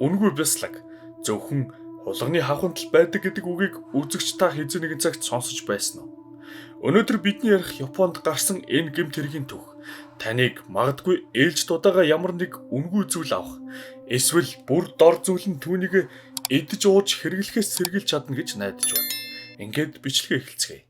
үнгүй бяцлаг зөвхөн хулганы хавхантал байдаг гэдэг үгийг үзэгч та хэзээ нэгэн цагт сонсож байсан уу? Өнөөдөр бидний ярих Японд гарсан энэ гэмт хэргийн түүх таныг магадгүй ээлж дуудаага ямар нэг үнгүй зүйл авах эсвэл бүр дор зүйл нь түүнийг эдэж ууж хэрэглэхээс сэргийлж чадна гэж найдаж байна. Ингээд бичлэгээ эхэлцгээе.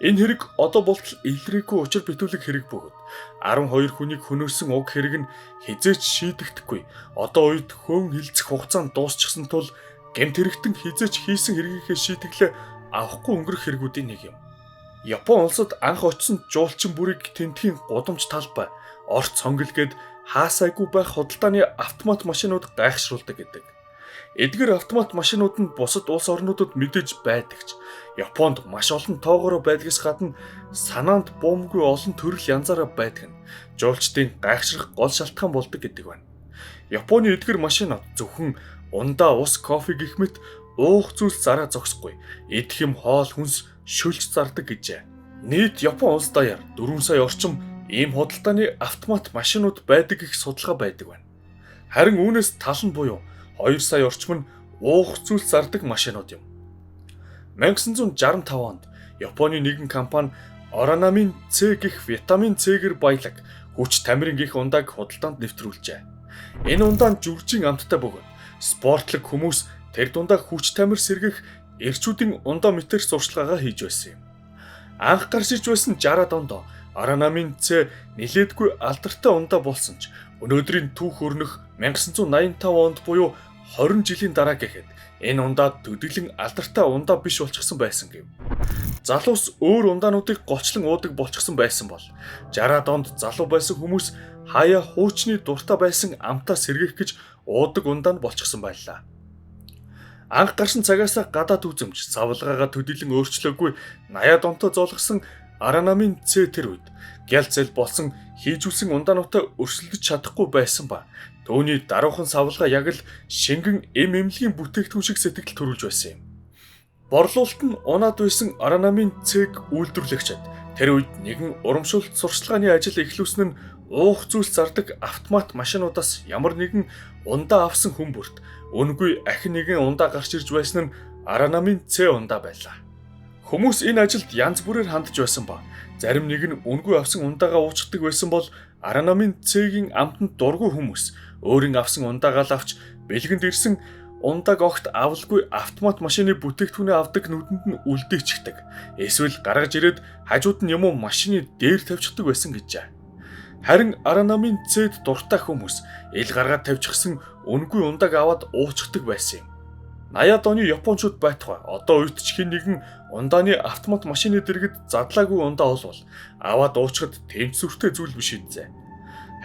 Энэ хэрэг одоо болтол илрээгүй учир битүүлэг хэрэг бөгөөд 12 хүнийг хөнөөсөн уг хэрэг нь хизээч шийдэгдэхгүй. Одоо үед хөөн хилцэх хугацаанд дуусчихсан тул гэмт хэрэгтэн хизээч хийсэн хэргийнхээ шийдэглээ авахгүй өнгөрөх хэрэгүүдийн нэг юм. Япон улсад анх очсон жуулчин бүрийг тентхийн гудамж талбай, орц хонгилгээд хаасайгүй байх худалдааны автомат машинууд гайхшруулдаг гэдэг. Эдгээр автомат машинууд нь бусад улс орнуудад мэдээж байдагч. Японд маш олон тоогоор байдгаас гадна санаанд бомгүй олон төрөл янзаараа байдаг нь жуулчдын гайхшрах гол шалтгаан болдог гэдэг байна. Японы эдгээр машинууд зөвхөн ундаа ус, кофе гэх мэт уух зүйлс зараа зогсохгүй. Идэх юм хоол хүнс шүлж зардаг гэжээ. Нийт Япон улс даяар 4 сая орчим ийм худалдааны автомат машинууд байдаг их судалгаа байдаг байна. Харин үүнээс тал нь буюу 2 сая орчим нь уух зүйлс зардаг машинууд юм. 1965 онд Японы нэгэн компани Оранамин С гэх витамин С-гэр баялаг хүч тамирын гих ундааг худалдаанд нэвтрүүлжээ. Энэ ундаанд жүржин амттай бөгөөд спортлог хүмүүс тэр дундаа хүч тамир сэргэх эрчүүдийн ундаа метр сурчлагаа хийж байсан юм. Анх гарч иж байсан 60-аад онд Оранамин С нилээдгүй алдартай ундаа болсон ч өнөөдрийн түүх өрнөх 1985 онд буюу 20 жилийн дараа гэхэд энэ ундаа төдийлөн алдартай ундаа биш болчихсон байсан гэв. Залуус өөр ундаануудыг голчлон уудаг болчихсон байсан бол 60-аад онд залуу байсан хүмүүс хаяа хуучны дуртай байсан амтаа сэргийх гэж уудаг ундаа нь болчихсон байлаа. Анх гарсан цагаасаа гадаад үзэмж савлгаагаа төдийлөн өөрчлөөгүй 80-аад онтой зоолгосон Оранамин С тэр үед гялцэл болсон хийжүүлсэн ундаануудаа өрсөлдөж чадахгүй байсан ба түүний даруухан савлгаа яг л шингэн эмэмлэгийн бүтээгдэхүүн шиг сэтгэл төрүүлж байсан юм. Борлуулалт нь унаад байсан Оранамин С-г үйлдвэрлэгчид тэр үед нэгэн урамшуулалт сурчлагын ажил эхлүүлсэн нь уух зүйлс зардаг автомат машинуудаас ямар нэгэн ундаа авсан хүн бүрт үнгүй ахин нэгэн ундаа гарч ирж байсан нь Оранамин С ундаа байлаа. Хүмүүс энэ ажилд янз бүрээр хандж байсан ба зарим нэг нь үнгүй авсан ундаагаа уучдаг байсан бол Оранамин С-гийн амтанд дургүй хүмүүс өөрийн авсан ундаагаа л авч бэлгэнд ирсэн ундааг огт авалгүй автомат машины бүтээгдэхүүнээ авдаг нүдэнд нь үлдээчихдэг. Эсвэл гаргаж ирээд хажууд нь юм уу машины дээр тавьчихдаг байсан гэжээ. Харин Оранамин С-д дуртай хүмүүс ил гаргаад тавьчихсан үнгүй ундааг аваад уучдаг байсан юм. 80-аад оны Япончууд байтугай одоо үед ч хэн нэгэн ундааны автомат машины дэргэд задлаагүй ундаа олвол аваад уучхад тэмцвэртэй зүйл биш ээ.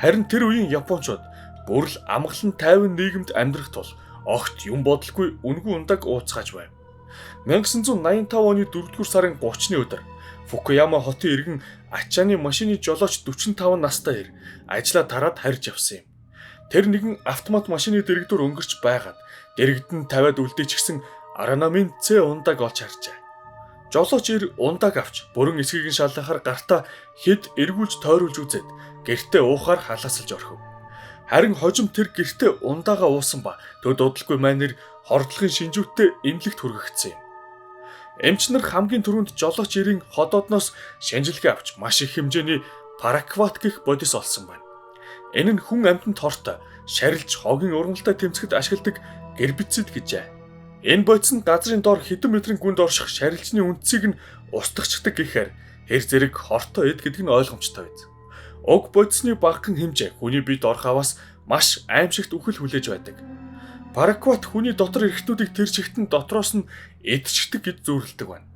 Харин тэр үеийн Япончууд бүрл амгалан тайван нийгэмд амьдрах тул огт юм бодлогүй үнгүй ундааг ууцгааж байв. 1985 оны 4-р сарын 30-ны өдөр Фукуяма хотын иргэн ачааны машины жолооч 45 настай ир ажлаа тараад харж явсан юм. Тэр нэгэн автомат машины дэрэгдүр өнгөрч байгаад дэрэгд нь тавиад үлдээчихсэн Оранамин С ундааг олж харжээ. Жолооч ир ундааг авч бүрэн эсгийг нь шалгахаар гартаа хэд эргүүлж тойруулж үзээд гэртээ уухаар халаасалж орхив. Харин хожим тэр гэртээ ундаагаа уусан ба төд удалгүй майнер хордлогын шинжүүттэй эмнэлэгт хүргэгдсэн юм. Эмч нар хамгийн түрүүнд жолооч ирийн ходоодноос шинжилгээ авч маш их хэмжээний паракват гэх бодис олсон байна. Энэ нь хүн амьтанд хортой шарилж хогийн ургамалтай тэмцэхэд ашигладаг гербицид гэжээ. Энэ бодис нь газрын доор хэдэн метрийн гүнд орших шарилжны үндсийг нь устгахчдаг гэхээр хэр зэрэг хортой эд гэдэг нь ойлгомжтой биз. Уг бодисны багахан хэмжээ хүний биед орох аваас маш аимшигт үхэл хүлээж байдаг. Паракват хүний дотор эрхтүүдийг тэр чигтэн дотроос нь эдчдэг гэж зүйрлдэг байна.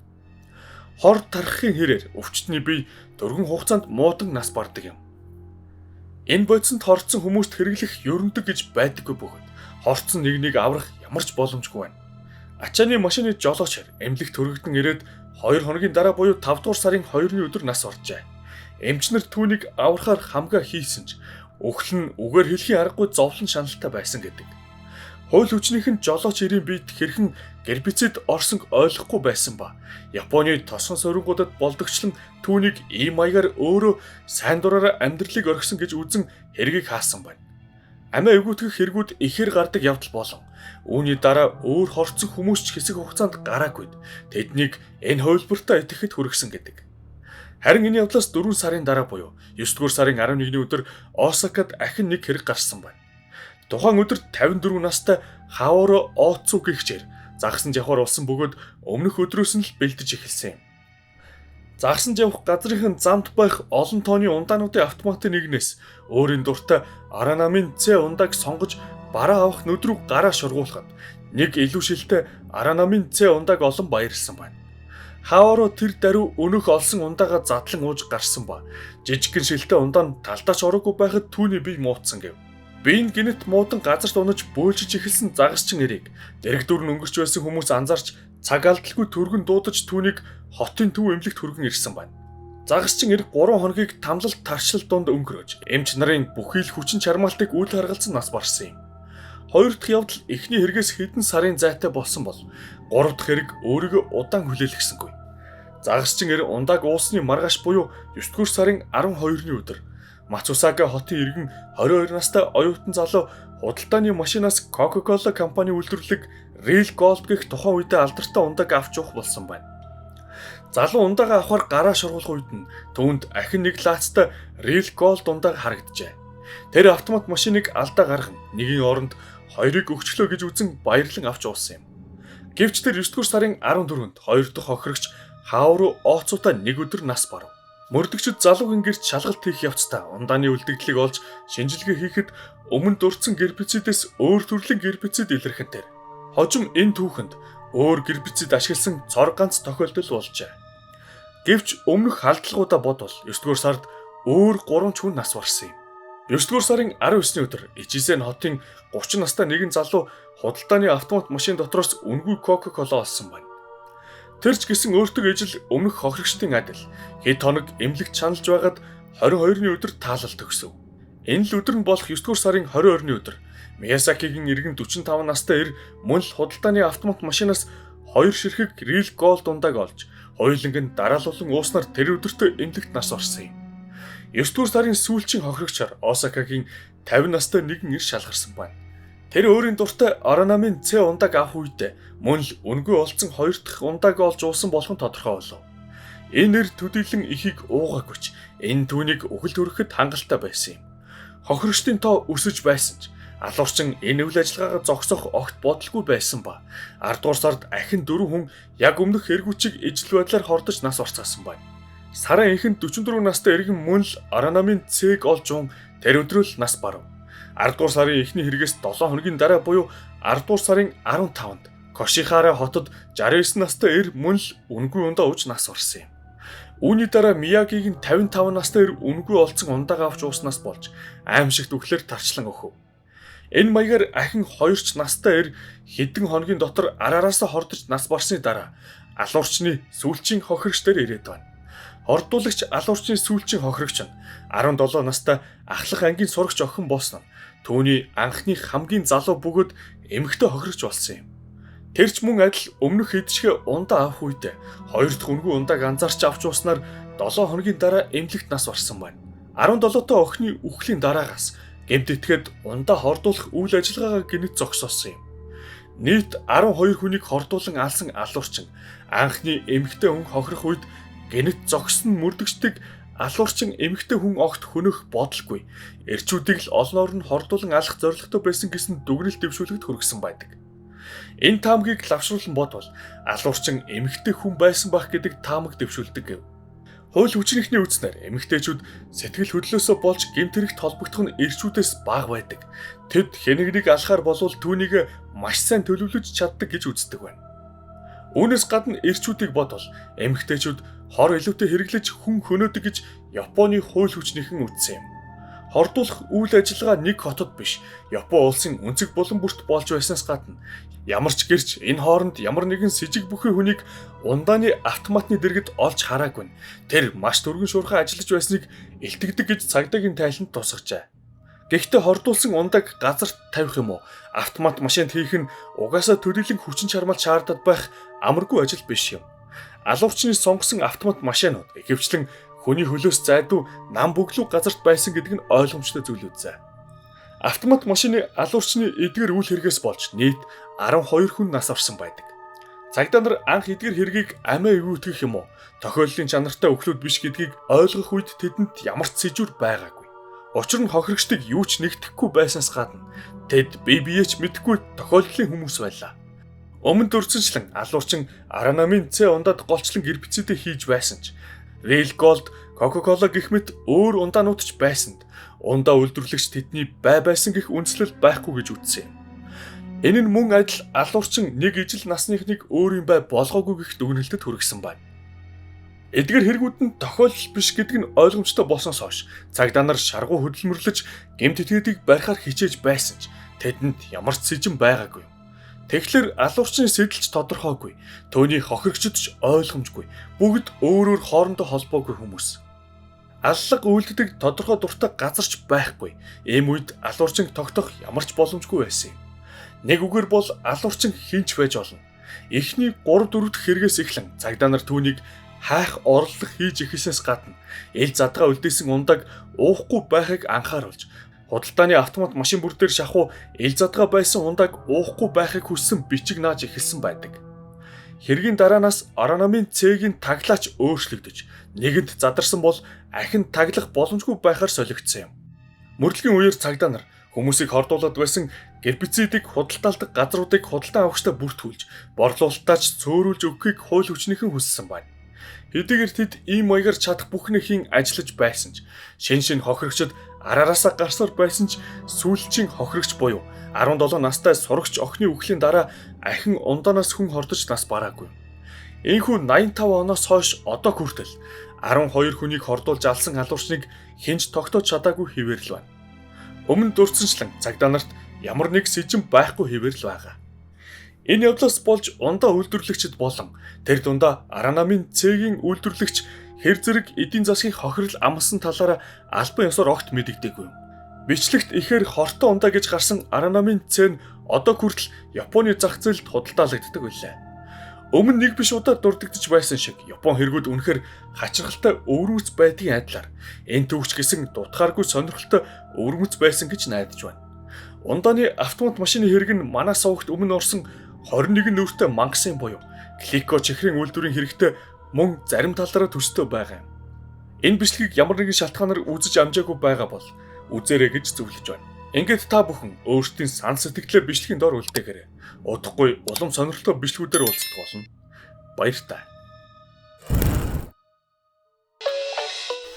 Хор тархахын хэрээр өвчтний бие дөрвөн хугацаанд муудан нас бардаг юм. Энэ бодисонд хорцсон хүмүүст хэрэглэх ерөндөг гэж байдаггүй бөгөөд хорцсон нэг аврах ямар ч боломжгүй байна. Ачааны машины жолооч эмнэлэгт хүргэгдэн ирээд 2 хоногийн дараа буюу 5 дугаар сарын 2-ны өдөр нас оржээ. Эмч нар түүнийг аврахаар хамгаа хийсэн ч өхөл нь үгээр хэлхийн аргагүй зовлон шаналтай байсан гэдэг. Хууль хүчнийх нь жолооч ирийн биед хэрхэн гербицид орсонг ойлгохгүй байсан ба Японы тосгон сорингуудад болдогчлон түүнийг ийм маягаар өөрөө сайн дураараа амьдралыг орхисон гэж үзэн хэргийг хаасан байна. Амиа эвгүүтгэх хэрэгүүд ихээр гардаг явдал болон үүний дараа өөр хорцсон хүмүүс ч хэсэг хугацаанд гараагүйд тэднийг энэ хувилбартаа итгэхэд хүргэсэн гэдэг. Харин энэ явдлаас 4 сарын дараа буюу 9-р сарын 11-ний өдөр Осакад ахин нэг хэрэг гарсан байна. Тухайн өдөр 54 настай Хавааро Ооцу гэгчээр загсан жавхаар болсон бөгөөд өмнөх өдрөөс нь л бэлдэж эхэлсэн юм. Загсан жавх газрынхын замд байх олон тооны ундаануудын автоматын нэгнээс өөрийн дуртай Аранамын Ц ундааг сонгож бараа авах нүд рүү гараа шургуулхад нэг илүү шилтэй Аранамын Ц ундааг олон баярлсан байна. Хавааро тэр даруй өнөх олсон ундаагаа задлан ууж гарсан ба жижигхэн шилтэй ундаа нь талдаач ороогүй байхад түүний бие муутсан гэв. Биенд гинэт муудан газарт унаж бөөлжиж эхэлсэн загасчин эрийг дэрэгдүр нь өнгөрч байсан хүмүүс анзаарч цаг алдалгүй түргэн дуудаж түүнийг хотын төв эмнэлэгт хүргэн ирсэн байна. Загасчин эрэг 3 хоногийг тамлалт тарчлал донд өнгөрөөж эмч нарын бүхий л хүчин чармаалтыг үйл харгалзан нас барсан юм. Хоёр дахь явдал эхний хэрэгээс хэдэн сарын зайтай болсон бол гурав дахь хэрэг өөрийгөө удаан хүлээлгэсэнгүй. Загасчин эр ундааг уусны маргааш буюу 9-р сарын 12-ны өдөр Мацусага хотын иргэн 22 настай оюутан залуу худалдааны машинаас Coca-Cola компани үйлдвэрлэх Real Gold гэх тухайн үедээ алдартай ундааг авч явах болсон байна. Залуу ундаагаа авахар гараа шургуулах үед нь түүнд ахин нэг лаацтай Real Gold ундааг харагджээ. Тэр автомат машиныг алдаа гарган нэгийн оронд хоёрыг өгчлөө гэж үзэн баярлан авч уусан юм. Гэвч тэр 9-р сарын 14-нд хоёр дахь хохирогч Хавааро Ооцутай нэг өдөр нас барав. Мөрдөгчд залуугийн гэрт шалгалт хийх явцдаа ундааны үлдэгдлийг олж шинжилгээ хийхэд өмнө дурдсан гербицидээс өөр төрлийн гербицид илэрхэнээр хожим энэ түүхэнд өөр гербицид ашигласан цор ганц тохиолдол болжээ. Гэвч өмнөх халдлагуудаа бодвол 9-р сард өөр 3 хүн нас барсан юм. 9-р сарын 19-ний өдөр Ичисен хотын 30 настай нэгэн залуу худалдааны автомат машин дотроос үнгүй Coca-Cola олсон байна. Тэрч гисэн өөртөө ижил өмнөх хохирогчдын адил хэд хоног эмнэлэгт шаналж байгаад 22-ны өдөр таалал төгсөв. Энэ л өдөр нь болох 9-р сарын 22-ны өдөр Миясакигийн иргэн 45 настай эр мөн л худалдааны автомат машинаас 2 ширхэг Real Gold ундааг олж хоёуланг нь дараалуулан ууснаар тэр өдөртөө эмнэлэгт нас орсон юм. 9-р сарын сүүлчийн хохирогчор Осакагийн 50 настай нэгэн эр шалгарсан байна. Тэр өөрийн дуртай Аранамын Ц ундааг авах үед мөн л үнгүй олцсон хоёр дахь ундааг олж уусан болох нь тодорхой болов. Энэ нэр төдийлөн ихийг уугаагүйч энэ түүнийг үхэл төрөхөд хангалттай байсан юм. Хохирогчдын тоо өсөж байсан ч алуурчин энэ үйл ажиллагаагаа зогсоох огт бодолгүй байсан ба 10 дугаар сард ахин 4 хүн яг өмнөх эргүүчиг ижил байдлаар хордож нас орцгаасан байна. Сарын ихэнх 44 настай иргэн мөн л Аранамын Цэг олж уун тэр өдрөө л нас барав. 10 дугаар сарын эхний хэрэгээс 7 хоногийн дараа буюу 10 дугаар сарын 15-нд Кошихара хотод 69 настай эр мөн л үнгүй ундаа ууж нас орсон юм. Үүний дараа Миягигийн 55 настай эр үнгүй олцсон ундааг авч ууснаас болж аимшигт үхлээр тарчлан өгөв. Энэ маягаар ахин 2ч настай эр хэдэн хоногийн дотор араараасаа хордож нас барсны дараа алуурчны сүүлчийн хохирогч дээр ирээд байна. Хордуулагч алуурчны сүүлчийн хохирогч нь 17 настай ахлах ангийн сурагч охин болсон нь түүний анхны хамгийн залуу бөгөөд эмэгтэй хохирогч болсон юм. Тэрч мөн адил өмнөх хэдшгэ ундаа авах үед 2 дахь үнгүй ундааг анзаарч авч ууснаар 7 хоногийн дараа эмнэлэгт нас барсан байна. 17 тоо охины үхлийн дараагаас гэмт итгээд ундаа хордуулах үйл ажиллагаагаа гинэт зогсоосон юм. Нийт 12 хүнийг хордуулан алсан алуурчин анхны эмэгтэй хүн хохирох үед гинэт зогсон мөрдөгчдөг алуурчин эмэгтэй хүн огт хөнөх бодолгүй. Эрчүүдийг л олноор нь хордуулан алах зорилготой байсан гэсэн дүгнэлт дэвшүүлэгт хүргэсэн байдаг. Энэ таамгийг лавшруулан бодвол алуурчин эмэгтэй хүн байсан байх гэдэг таамаг дэвшүүлдэг гэв. Хууль хүчнийхний үзнээр эмэгтэйчүүд сэтгэл хөдлөлөөсөө болж гэмт хэрэгт холбогдох нь эрчүүдээс бага байдаг. Тэд хэнэгнийг алахаар болвол түүнийг маш сайн төлөвлөж чаддаг гэж үздэг байна. Үүнээс гадна эрчүүдийг бодвол эмэгтэйчүүд хор илүүтэй хэрэглэж хүн хөнөөдөг гэж Японы хууль хүчнийхэн үзсэн юм. Хордуулах үйл ажиллагаа нэг хотод биш, Япон улсын өнцөг булан бүрт болж байснаас гадна ямар ч гэрч энэ хооронд ямар нэгэн с жиг бүхий хүнийг ундааны автоматны дэргэд олж хараагүй. Тэр маш түргэн шуурхай ажиллаж байсныг илтгэдэг гэж цагдаагийн тайланд тусгажээ. Гэхдээ хордуулсан ундааг газарт тавих юм уу, автомат машинд хийх нь угаасаа төрөлн хүчин чармаал шаардаад байх амаргүй ажил биш юм. Алуурчны сонгосон автомат машинууд ихэвчлэн хүний хөлөөс зайдуу нам бөглүү газарт байсан гэдэг нь ойлгомжтой зүйл үзье. Автомат машины алуурчны эдгээр үйл хэрэгээс болж нийт 12 хүн нас орсон байдаг. Цагдаа нар анх эдгээр хэргийг амиа өвгүйтгэх юм уу? Тохиоллын чанартай өхлүүд биш гэдгийг ойлгох үед тэдэнд ямар ч сэжүр байгаагүй. Учир нь хохирогчдыг юу ч нэгтгэхгүй байснаас гадна тэд биеч мэдхгүй тохиолдлын хүмүүс байлаа. Өмнө дурдсанчлан алуурчин Аранамын Ц ундад голчлон гербицидээ хийж байсан ч Real Gold, Coca-Cola гэх мэт өөр ундаанууд ч байсанд ундаа үйлдвэрлэгч тэдний байсан гэх үндслэл байхгүй гэж үзсэн юм. Энэ нь мөн адил алуурчин нэг ижил насныхныг өөр юм болгоогүй гэх дүгнэлтэд хүргэсэн байна. Эдгээр хэрэгүүд нь тохиолдол биш гэдэг нь ойлгомжтой болсноос хойш цагдаа нар шаргуу хөдөлмөрлөж гэмт этгээдийг барихаар хичээж байсан ч тэдэнд ямар ч сэжин байгаагүй. Тэгэхээр алуурчин сэдэлж тодорхойгүй, төвний хохирогчд ч ойлгомжгүй, бүгд өөрөөр хоорондоо холбоогүй хүмүүс. Аллаг үйлддэг тодорхой дуртай газарч байхгүй. Ийм үед алуурчин тогтох ямар ч боломжгүй байсан юм. Нэг үгээр бол алуурчин хинч байж болно. Эхний 3-4 дахь хэрэгээс эхлэн цагдаа нар түүнийг хайх орлого хийж ихэсээс гадна ил задгаа үлдээсэн ундаг уухгүй байхыг анхааруулж худалдааны автомат машин бүр дээр шахуу ил задгаа байсан ундаг уухгүй байхыг хүссэн бичиг нааж эхэлсэн байдаг. Хэргийн дараанаас Аранамын Ц-ийн таглаач өөрчлөгдөж нэгэнд задарсан бол ахин таглах боломжгүй байхаар солигдсон юм. Мөрдлөгийн үеэр цагдаа нар хүмүүсийг хордуулад байсан гербицидыг худалдаалдаг газруудыг худалдан авагчтай бүртгүүлж борлуулалтаач цөөрүүлж өгөхийг хууль хүчнийхэн хүссэн байна. Хэдийгээр тэд ийм маягаар чадах бүхнийхин ажиллаж байсан ч шин хохирогчд араараасаа гарсаар байсан ч сүүлчийн хохирогч буюу 17 настай сурагч охины үхлийн дараа ахин ундаанаас хүн хордож нас бараагүй. Энэхүү 85 оноос хойш одоо хүртэл 12 хүнийг хордуулж алсан алуурчныг хинж тогтоож чадаагүй хэвээр л байна. Өмнө дурдсанчлан цагдаа нарт ямар нэг сэжин байхгүй хэвээр л байгаа. Энэ явдлаас болж ундаа үйлдвэрлэгчд болон тэр дундаа Аранамын Ц-ийн үйлдвэрлэгч хэр зэрэг эдийн засгийн хохирол амлсан талаараа албан ёсоор огт мэдэгдээгүй юм. Бичлэгт ихээр хортой ундаа гэж гарсан Аранамын Ц нь одоо хүртэл Японы зах зээлд худалдаалагддаг байлаа. Өмнө нэг биш удаа дурддагдж байсан шиг Япон хэрэгүүд үнэхээр хачирхалтай өвөрмөц байдгийн адилаар энэ төвч гэсэн дутгааргүй сонирхолтой өвөрмөц байсан гэж найдаж байна. Ундааны автомат машины хэрэг нь манай сувагт өмнө орсон 21 нүүртэй мангсын буюу Клико чихрийн үйлдвэрийн хэрэгтэй мөн зарим талаараа төстэй байгаа юм. Энэ бичлэгийг ямар нэгэн шалтгаанаар үзэж амжаагүй байгаа бол үзээрэй гэж зөвлөж байна. Ингээд та бүхэн өөрсдийн сан сэтгэлээ бичлэгийн дор үлдээгээрэй. Удахгүй улам сонирхолтой бичлэгүүдээр уулзах болно. Баяртай.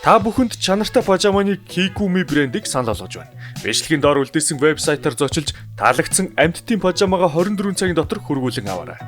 Та бүхэнд чанартай пажаманы Kigumi брендийг санал болгож байна. Бичлэгийн доор үлдээсэн вебсайтаар зочилж таалагдсан амьтдын пажамагаа 24 цагийн дотор хүргүүлэн аваарай.